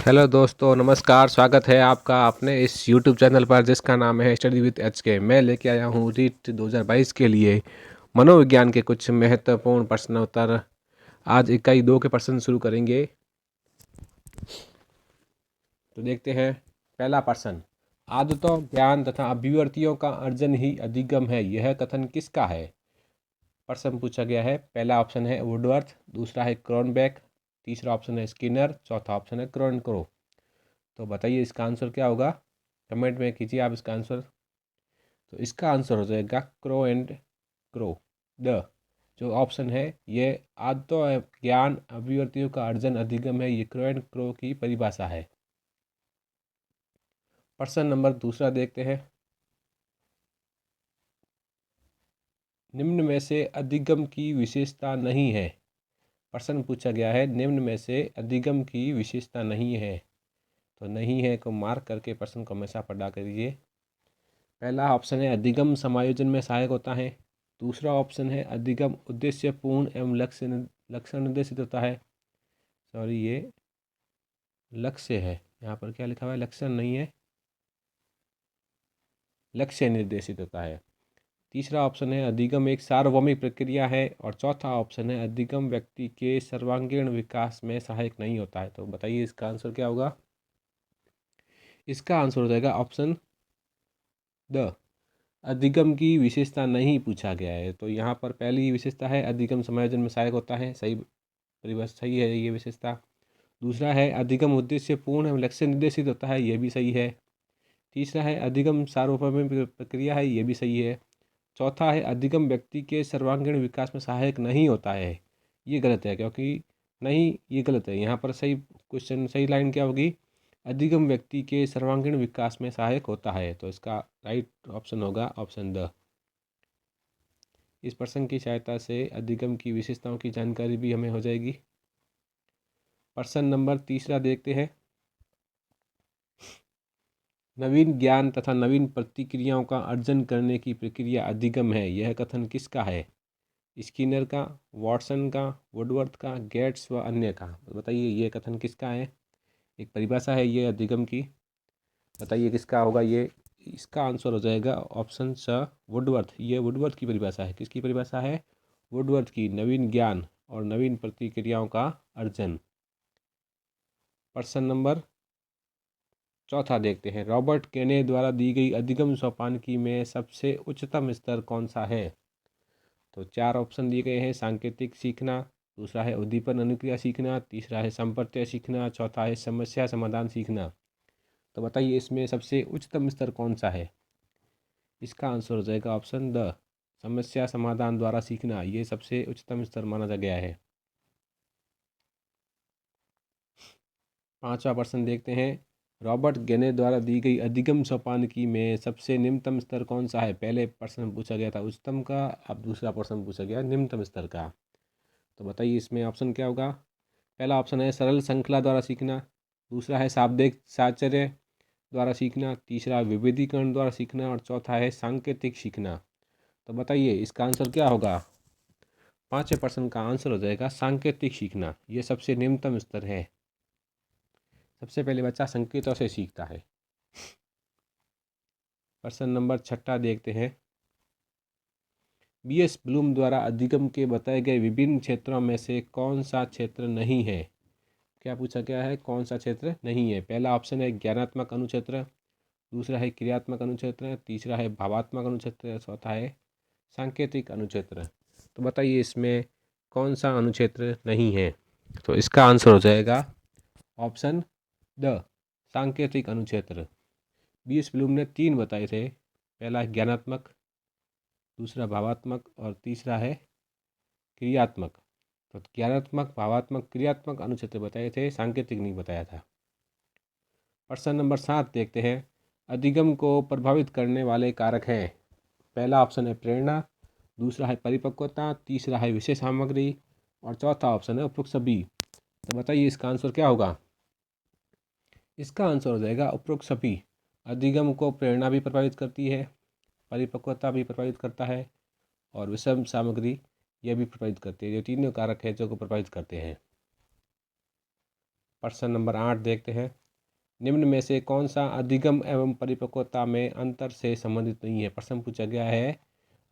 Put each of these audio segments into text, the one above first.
Hello दोस्तों, नमस्कार। स्वागत है आपका अपने इस YouTube चैनल पर जिसका नाम है स्टडी विद HK। मैं लेके आया हूँ रीट 2022 के लिए मनोविज्ञान के कुछ महत्वपूर्ण प्रश्न उत्तर। आज इकाई 2 के प्रश्न शुरू करेंगे। तो देखते हैं पहला प्रश्न। आदतों, ज्ञान तथा अभिव्यक्तियों का अर्जन ही अधिगम है, यह कथन किसका है? प्रश्न पूछा गया है। पहला ऑप्शन है वुडवर्थ, दूसरा है क्रॉनबेक, तीसरा ऑप्शन है स्किनर, चौथा ऑप्शन है क्रॉनक्रो। तो बताइए इसका आंसर क्या होगा? कमेंट में कीजिए आप इसका आंसर। तो इसका आंसर हो जाएगा क्रो एंड क्रो। द जो ऑप्शन है ये आदतों ज्ञान अभिव्यक्तियों का अर्जन अधिगम है, ये क्रो एंड क्रो की परिभाषा है। प्रश्न नंबर दूसरा देखते हैं। निम्न में से अधिगम की विशेषता नहीं है। प्रश्न पूछा गया है, निम्न में से अधिगम की विशेषता नहीं है। तो नहीं है को मार्क करके प्रश्न को हमेशा पढ़ा करिए। पहला ऑप्शन है अधिगम समायोजन में सहायक होता है। दूसरा ऑप्शन है अधिगम उद्देश्यपूर्ण एवं लक्ष्य निर्देशित होता है। सॉरी, ये लक्ष्य है, यहाँ पर क्या लिखा हुआ है? लक्षण नहीं है, लक्ष्य निर्देशित होता है। तीसरा ऑप्शन है अधिगम एक सार्वभौमिक प्रक्रिया है। और चौथा ऑप्शन है अधिगम व्यक्ति के सर्वांगीण विकास में सहायक नहीं होता है। तो बताइए इसका आंसर क्या होगा? इसका आंसर हो जाएगा ऑप्शन द। अधिगम की विशेषता नहीं पूछा गया है। तो यहाँ पर पहली विशेषता है अधिगम समायोजन में सहायक होता है, सही परिभाषा सही है ये विशेषता। दूसरा है अधिगम उद्देश्यपूर्ण एवं लक्ष्य निर्देशित होता है, ये भी सही है। तीसरा है अधिगम सार्वभौमिक प्रक्रिया है, ये भी सही है। चौथा है अधिगम व्यक्ति के सर्वांगीण विकास में सहायक नहीं होता है, ये गलत है, क्योंकि नहीं, ये गलत है। यहाँ पर सही क्वेश्चन, सही लाइन क्या होगी? अधिगम व्यक्ति के सर्वांगीण विकास में सहायक होता है। तो इसका राइट ऑप्शन होगा ऑप्शन द। इस प्रश्न की सहायता से अधिगम की विशेषताओं की जानकारी भी हमें हो जाएगी। प्रश्न नंबर तीसरा देखते हैं। नवीन ज्ञान तथा नवीन प्रतिक्रियाओं का अर्जन करने की प्रक्रिया अधिगम है, यह कथन किसका है? स्किनर का, वॉटसन का, वुडवर्थ का, गेट्स व अन्य का। बताइए ये कथन किसका है? एक परिभाषा है ये अधिगम की। बताइए किसका होगा ये? इसका आंसर हो जाएगा ऑप्शन स वुडवर्थ। ये वुडवर्थ की परिभाषा है। किसकी परिभाषा है? वुडवर्थ की। नवीन ज्ञान और नवीन प्रतिक्रियाओं का अर्जन। प्रश्न नंबर चौथा देखते हैं। रॉबर्ट केने द्वारा दी गई अधिगम सोपानकी में सबसे उच्चतम स्तर कौन सा है? तो चार ऑप्शन दिए गए हैं। सांकेतिक सीखना, दूसरा है उद्दीपन अनुक्रिया सीखना, तीसरा है संप्रत्यय सीखना, चौथा है समस्या समाधान सीखना। तो बताइए इसमें सबसे उच्चतम स्तर कौन सा है? इसका आंसर हो जाएगा ऑप्शन द, समस्या समाधान द्वारा सीखना। ये सबसे उच्चतम स्तर माना जा गया है। पांचवा प्रश्न देखते हैं। रॉबर्ट गेने द्वारा दी गई अधिगम सोपानकी में सबसे निम्नतम स्तर कौन सा है? पहले प्रश्न पूछा गया था उच्चतम का, अब दूसरा प्रश्न पूछा गया निम्नतम स्तर का। तो बताइए इसमें ऑप्शन क्या होगा? पहला ऑप्शन है सरल श्रृंखला द्वारा सीखना, दूसरा है शाब्दिक साहचर्य द्वारा सीखना, तीसरा विविधीकरण द्वारा सीखना और चौथा है सांकेतिक सीखना। तो बताइए इसका आंसर क्या होगा? पाँचवें प्रश्न का आंसर हो जाएगा सांकेतिक सीखना। ये सबसे निम्नतम स्तर है। सबसे पहले बच्चा संकेतों से सीखता है। प्रश्न नंबर छठा देखते हैं। BS ब्लूम द्वारा अधिगम के बताए गए विभिन्न क्षेत्रों में से कौन सा क्षेत्र नहीं है? क्या पूछा गया है? कौन सा क्षेत्र नहीं है? पहला ऑप्शन है ज्ञानात्मक अनुक्षेत्र, दूसरा है क्रियात्मक अनुक्षेत्र, तीसरा है भावात्मक अनुक्षेत्र, चौथा है सांकेतिक अनुक्षेत्र। तो बताइए इसमें कौन सा अनुक्षेत्र नहीं है? तो इसका आंसर हो जाएगा ऑप्शन द, सांकेतिक अनुक्षेत्र। BS ब्लूम ने तीन बताए थे। पहला है ज्ञानात्मक, दूसरा भावात्मक और तीसरा है क्रियात्मक। तो ज्ञानात्मक, भावात्मक, क्रियात्मक अनुक्षेत्र बताए थे, सांकेतिक नहीं बताया था। प्रश्न नंबर 7 देखते हैं। अधिगम को प्रभावित करने वाले कारक हैं। पहला ऑप्शन है प्रेरणा, दूसरा है परिपक्वता, तीसरा है विषय सामग्री और चौथा ऑप्शन है उपरोक्त सभी। तो बताइए इसका आंसर क्या होगा? इसका आंसर हो जाएगा उपरोक्त सभी। अधिगम को प्रेरणा भी प्रभावित करती है, परिपक्वता भी प्रभावित करता है और विषम सामग्री यह भी प्रभावित करती है। ये तीनों कारक है जो को प्रभावित करते हैं। प्रश्न नंबर 8 देखते हैं। निम्न में से कौन सा अधिगम एवं परिपक्वता में अंतर से संबंधित नहीं है? प्रश्न पूछा गया है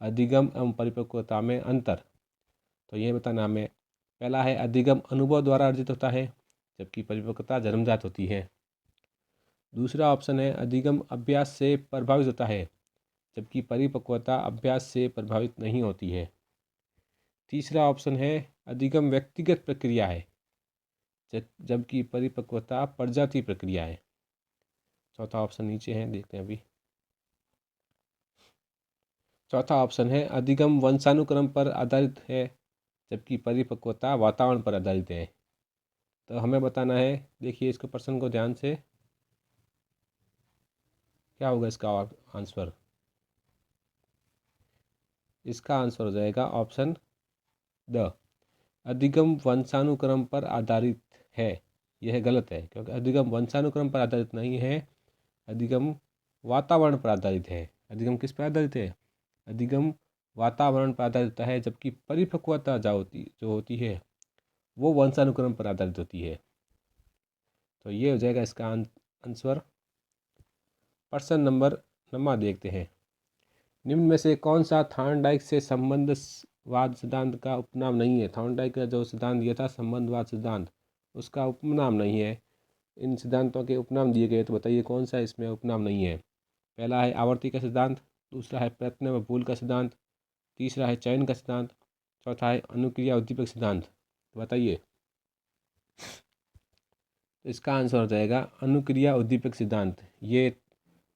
अधिगम एवं परिपक्वता में अंतर, तो ये बताना हमें। पहला है अधिगम अनुभव द्वारा अर्जित होता है, जबकि परिपक्वता जन्मजात होती है। दूसरा ऑप्शन है अधिगम अभ्यास से प्रभावित होता है, जबकि परिपक्वता अभ्यास से प्रभावित नहीं होती है। तीसरा ऑप्शन है अधिगम व्यक्तिगत प्रक्रिया है, जबकि परिपक्वता प्रजाति प्रक्रिया है। चौथा ऑप्शन नीचे है, देखते हैं अभी। चौथा ऑप्शन है अधिगम वंशानुक्रम पर आधारित है, जबकि परिपक्वता वातावरण पर आधारित है। तो हमें बताना है, देखिए इसको प्रश्न को ध्यान से, क्या होगा इसका आंसर? इसका आंसर हो जाएगा ऑप्शन द, अधिगम वंशानुक्रम पर आधारित है। यह गलत है, क्योंकि अधिगम वंशानुक्रम पर आधारित नहीं है, अधिगम वातावरण पर आधारित है। अधिगम किस पर आधारित है? अधिगम वातावरण पर आधारित होता है, जबकि परिपक्वता जो होती है वो वंशानुक्रम पर आधारित होती है। तो ये हो जाएगा इसका आंसर। प्रश्न नंबर 9 देखते हैं। निम्न में से कौन सा थॉर्नडाइक से संबंधवाद सिद्धांत का उपनाम नहीं है? थॉर्नडाइक का जो सिद्धांत दिया था संबंधवाद सिद्धांत, उसका उपनाम नहीं है। इन सिद्धांतों के उपनाम दिए गए, तो बताइए कौन सा इसमें उपनाम नहीं है? पहला है आवर्ती का सिद्धांत, दूसरा है प्रयत्न व भूल का सिद्धांत, तीसरा है चयन का सिद्धांत, चौथा है अनुक्रिया उद्दीपक सिद्धांत। तो बताइए। तो इसका आंसर हो जाएगा अनुक्रिया उद्दीपक सिद्धांत। ये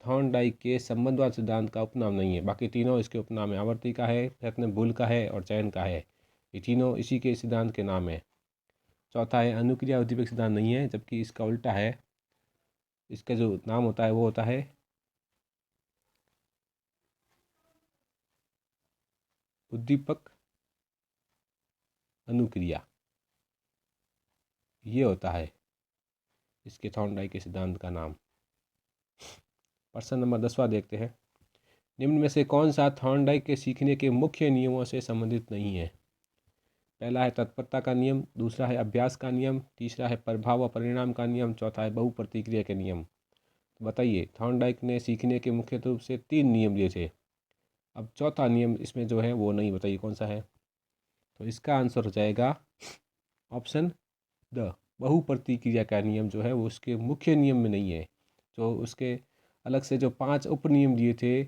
थॉर्नडाइक के संबंधवाद सिद्धांत का उपनाम नहीं है। बाकी तीनों इसके उपनाम है, आवर्ती का है, प्रयत्न भूल का है और चयन का है। ये तीनों इसी के सिद्धांत के नाम है। चौथा है अनुक्रिया उद्दीपक सिद्धांत नहीं है, जबकि इसका उल्टा है। इसका जो नाम होता है वो होता है उद्दीपक अनुक्रिया, ये होता है इसके थॉर्नडाइक के सिद्धांत का नाम। प्रश्न नंबर 10वां देखते हैं। निम्न में से कौन सा थॉर्नडाइक के सीखने के मुख्य नियमों से संबंधित नहीं है? पहला है तत्परता का नियम, दूसरा है अभ्यास का नियम, तीसरा है प्रभाव व परिणाम का नियम, चौथा है बहु प्रतिक्रिया के नियम। तो बताइए, थॉर्नडाइक ने सीखने के मुख्य रूप से 3 नियम दिए थे। अब चौथा नियम इसमें जो है वो नहीं, बताइए कौन सा है? तो इसका आंसर हो जाएगा ऑप्शन द, बहु प्रतिक्रिया का नियम जो है वो उसके मुख्य नियम में नहीं है। जो उसके अलग से जो 5 उप नियम दिए थे,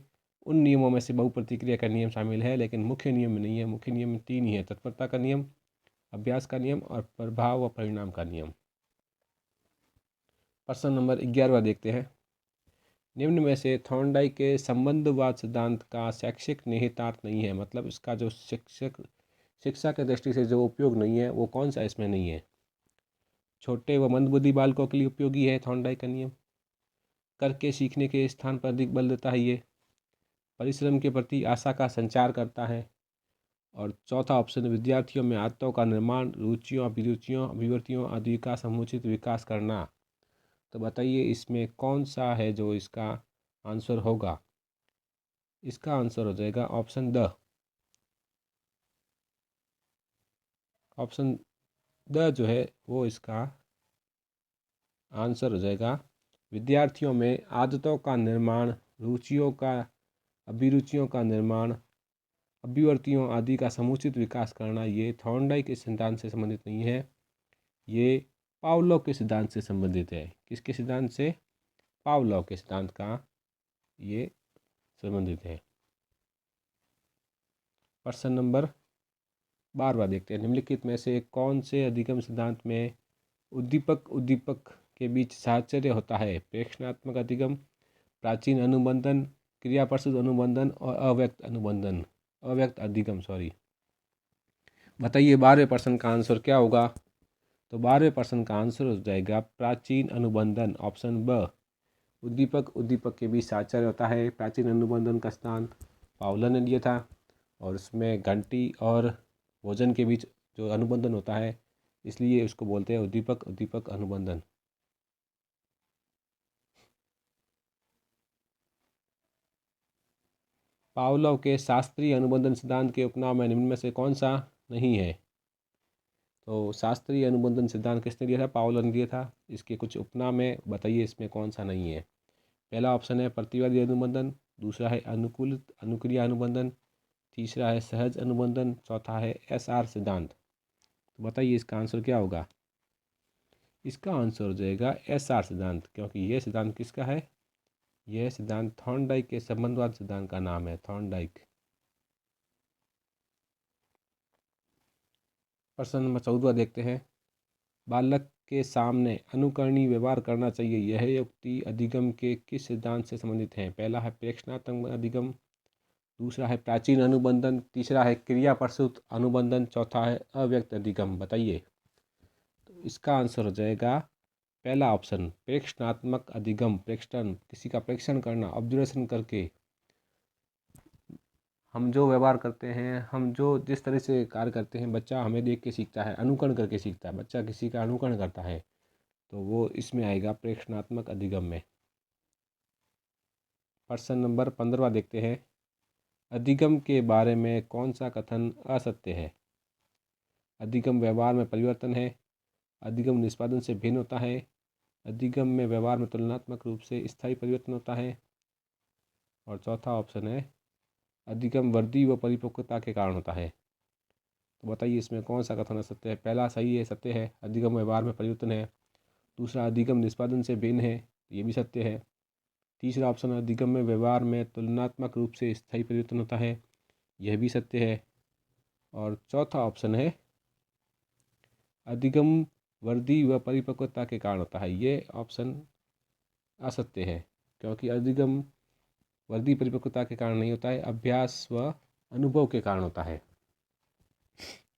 उन नियमों में से बहु प्रतिक्रिया का नियम शामिल है, लेकिन मुख्य नियम में नहीं है। मुख्य नियम में 3 ही है, तत्परता का नियम, अभ्यास का नियम और प्रभाव व परिणाम का नियम। प्रश्न नंबर 11वां देखते हैं। निम्न में से थॉर्नडाइक के संबंधवाद सिद्धांत का शैक्षिक निहितार्थ नहीं है, मतलब इसका जो शिक्षा के दृष्टि से जो उपयोग नहीं है वो कौन सा इसमें नहीं है? छोटे व मंदबुद्धि बालकों के लिए उपयोगी है थॉर्नडाइक का नियम, करके सीखने के स्थान पर अधिक बल देता है ये, परिश्रम के प्रति आशा का संचार करता है, और चौथा ऑप्शन विद्यार्थियों में आदतों का निर्माण, रुचियों, अभिरुचियों, अभिवृत्तियों आदि का समुचित विकास करना। तो बताइए इसमें कौन सा है जो इसका आंसर होगा? इसका आंसर हो जाएगा ऑप्शन द। ऑप्शन द जो है वो इसका आंसर हो जाएगा। विद्यार्थियों में आदतों का निर्माण, रुचियों का, अभिरुचियों का निर्माण, अभिवर्तियों आदि का समुचित विकास करना, ये थॉर्नडाइक के सिद्धांत से संबंधित नहीं है, ये पावलोव के सिद्धांत से संबंधित है। किसके सिद्धांत से? पावलोव के सिद्धांत का ये संबंधित है। प्रश्न नंबर 12वां देखते हैं। निम्नलिखित में से कौन से अधिगम सिद्धांत में उद्दीपक के बीच साहचर्य होता है? प्रेक्षणात्मक अधिगम, प्राचीन अनुबंधन, क्रिया प्रस्तुत अनुबंधन और अव्यक्त अधिगम बताइए 12वें प्रश्न का आंसर क्या होगा? तो 12वें प्रश्न का आंसर हो जाएगा प्राचीन अनुबंधन, ऑप्शन ब। उद्दीपक के बीच साहचर्य होता है। प्राचीन अनुबंधन का स्थान पावलो ने लिया था, और उसमें घंटी और भोजन के बीच जो अनुबंधन होता है, इसलिए उसको बोलते हैं उद्दीपक अनुबंधन। पावलोव के शास्त्रीय अनुबंधन सिद्धांत के उपनाम में निम्न में से कौन सा नहीं है? तो शास्त्रीय अनुबंधन सिद्धांत किसने दिया था? पावलो ने दिया था। इसके कुछ उपनाम है, बताइए इसमें कौन सा नहीं है। पहला ऑप्शन है प्रतिवादी अनुबंधन, दूसरा है अनुकूलित अनुक्रिया अनुबंधन, तीसरा है सहज अनुबंधन, चौथा है SR सिद्धांत। तो बताइए इसका आंसर क्या होगा? इसका आंसर हो जाएगा SR सिद्धांत, क्योंकि यह सिद्धांत किसका है? यह सिद्धांत थॉर्नडाइक के संबंधवाद सिद्धांत का नाम है, थॉर्नडाइक। प्रश्न नंबर 14 देखते हैं। बालक के सामने अनुकरणीय व्यवहार करना चाहिए, यह उक्ति अधिगम के किस सिद्धांत से संबंधित है? पहला है प्रेक्षणात्मक अधिगम, दूसरा है प्राचीन अनुबंधन, तीसरा है क्रिया प्रसूत अनुबंधन, चौथा है अव्यक्त अधिगम। बताइए। तो इसका आंसर हो जाएगा पहला ऑप्शन प्रेक्षणात्मक अधिगम। प्रेक्षण, किसी का प्रेक्षण करना, ऑब्जर्वेशन करके हम जो व्यवहार करते हैं, हम जो जिस तरह से कार्य करते हैं, बच्चा हमें देख के सीखता है, अनुकरण करके सीखता है। बच्चा किसी का अनुकरण करता है तो वो इसमें आएगा प्रेक्षणात्मक अधिगम में। प्रश्न नंबर 15 देखते हैं। अधिगम के बारे में कौन सा कथन असत्य है? अधिगम व्यवहार में परिवर्तन है, अधिगम निष्पादन से भिन्न होता है, अधिगम में व्यवहार में तुलनात्मक रूप से स्थायी परिवर्तन होता है, और चौथा ऑप्शन है अधिगम वृद्धि व परिपक्वता के कारण होता है। तो बताइए इसमें कौन सा कथन असत्य है? पहला सही है, सत्य है, अधिगम व्यवहार में परिवर्तन है। दूसरा अधिगम निष्पादन से भिन्न है, ये भी सत्य है। तीसरा ऑप्शन अधिगम में व्यवहार में तुलनात्मक रूप से स्थायी परिवर्तन होता है, यह भी सत्य है। और चौथा ऑप्शन है अधिगम वृद्धि व परिपक्वता के कारण होता है, ये ऑप्शन असत्य है, क्योंकि अधिगम वृद्धि परिपक्वता के कारण नहीं होता है, अभ्यास व अनुभव के कारण होता है।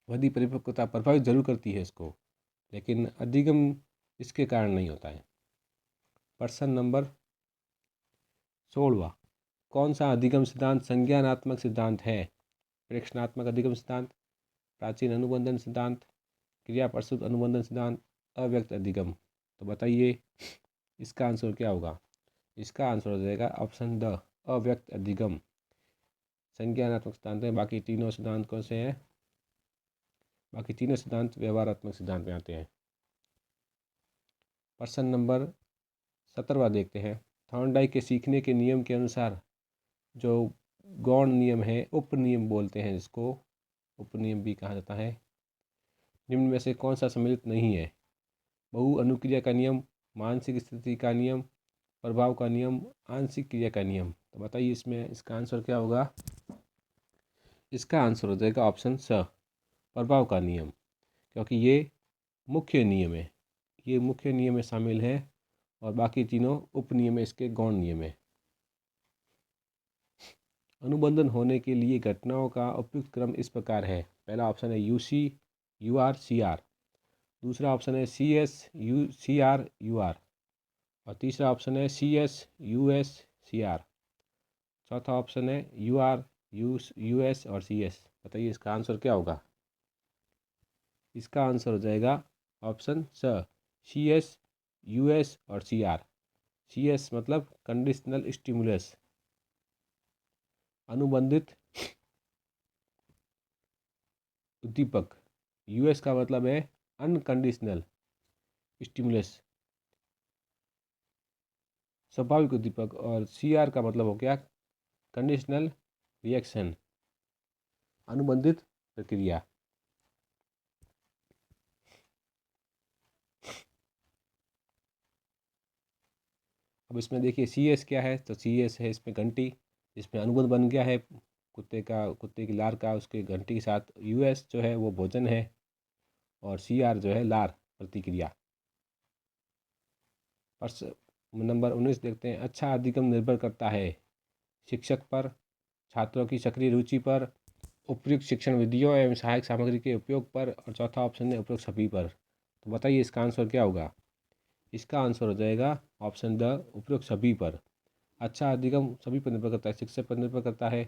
वृद्धि परिपक्वता प्रभावित जरूर करती है इसको, लेकिन अधिगम इसके कारण नहीं होता है। प्रश्न नंबर 16, कौन सा अधिगम सिद्धांत संज्ञानात्मक सिद्धांत है? प्रेक्षणात्मक अधिगम सिद्धांत, प्राचीन अनुबंधन सिद्धांत, क्रिया प्रसूत अनुबंधन सिद्धांत, अव्यक्त अधिगम। तो बताइए इसका आंसर क्या होगा? इसका आंसर हो जाएगा ऑप्शन द, अव्यक्त अधिगम। संज्ञानात्मक सिद्धांत है, बाकी तीनों सिद्धांत कौन से हैं? बाकी तीनों सिद्धांत व्यवहारात्मक सिद्धांत में आते हैं। प्रश्न नंबर 17 देखते हैं। थॉर्नडाइक के सीखने के नियम के अनुसार जो गौण नियम है, उपनियम बोलते हैं जिसको, उपनियम भी कहा जाता है, निम्न में से कौन सा सम्मिलित नहीं है? बहु अनुक्रिया का नियम, मानसिक स्थिति का नियम, प्रभाव का नियम, आंशिक क्रिया का नियम। तो बताइए इसमें इसका आंसर क्या होगा? इसका आंसर हो जाएगा ऑप्शन स, प्रभाव का नियम, क्योंकि ये मुख्य नियम है, ये मुख्य नियम में शामिल है, और बाकी तीनों उपनियम है, इसके गौण नियम है। अनुबंधन होने के लिए घटनाओं का उपयुक्त क्रम इस प्रकार है। पहला ऑप्शन है UC UR CR, दूसरा ऑप्शन है CS CR UR, और तीसरा ऑप्शन है CS US CR, चौथा ऑप्शन है UR US और CS। बताइए इसका आंसर क्या होगा? इसका आंसर हो जाएगा ऑप्शन स, CS US और CR। CS मतलब कंडीशनल स्टिमुलस, अनुबंधित उद्दीपक। US का मतलब है अनकंडीशनल स्टिमुलस, स्वाभाविक उद्दीपक, और CR का मतलब हो गया कंडीशनल रिएक्शन, अनुबंधित प्रक्रिया। अब इसमें देखिए CS क्या है, तो CS है इसमें घंटी, जिसमें अनुबंध बन गया है कुत्ते की लार का उसके घंटी के साथ। US जो है वो भोजन है, और CR जो है लार प्रतिक्रिया। प्रश्न नंबर 19 देखते हैं। अच्छा अधिगम निर्भर करता है शिक्षक पर, छात्रों की सक्रिय रुचि पर, उपयुक्त शिक्षण विधियों एवं सहायक सामग्री के उपयोग पर, और चौथा ऑप्शन है उपयुक्त सभी पर। तो बताइए इसका आंसर क्या होगा? इसका आंसर हो जाएगा ऑप्शन द, उपयुक्त सभी पर। अच्छा अधिगम सभी पर निर्भर करता है, शिक्षक पर निर्भर करता है,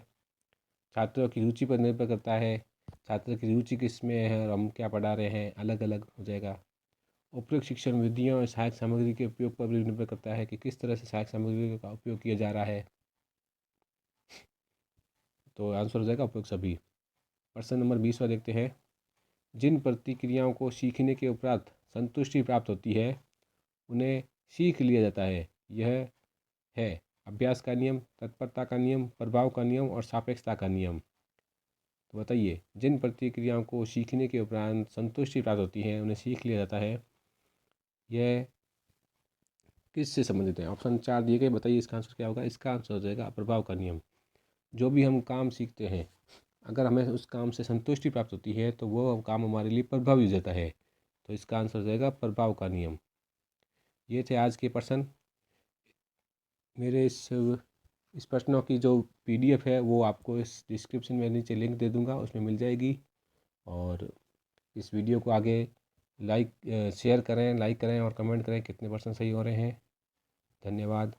छात्रों की रुचि पर निर्भर करता है, छात्र की रुचि किस में है और हम क्या पढ़ा रहे हैं, अलग अलग हो जाएगा। उपयुक्त शिक्षण विधियों और सहायक सामग्री के उपयोग पर भी निर्भर करता है कि किस तरह से सहायक सामग्री का उपयोग किया जा रहा है। तो आंसर हो जाएगा उपयुक्त सभी। प्रश्न नंबर 20 देखते हैं। जिन प्रतिक्रियाओं को सीखने के उपरांत संतुष्टि प्राप्त होती है उन्हें सीख लिया जाता है। यह है अभ्यास का नियम, तत्परता का नियम, प्रभाव का नियम और सापेक्षता का नियम। तो बताइए, जिन प्रतिक्रियाओं को सीखने के उपरांत संतुष्टि प्राप्त होती है उन्हें सीख लिया जाता है, यह किससे संबंधित है? ऑप्शन 4 दिए गए, बताइए इसका आंसर क्या होगा। इसका आंसर हो जाएगा प्रभाव का नियम। जो भी हम काम सीखते हैं, अगर हमें उस काम से संतुष्टि प्राप्त होती है तो वो काम हमारे लिए प्रभावी हो जाता है। तो इसका आंसर हो जाएगा प्रभाव का नियम। ये थे आज के प्रश्न। मेरे इस प्रश्नों की जो PDF है वो आपको इस डिस्क्रिप्शन में नीचे लिंक दे दूंगा, उसमें मिल जाएगी। और इस वीडियो को आगे शेयर करें, लाइक करें और कमेंट करें कितने % सही हो रहे हैं। धन्यवाद।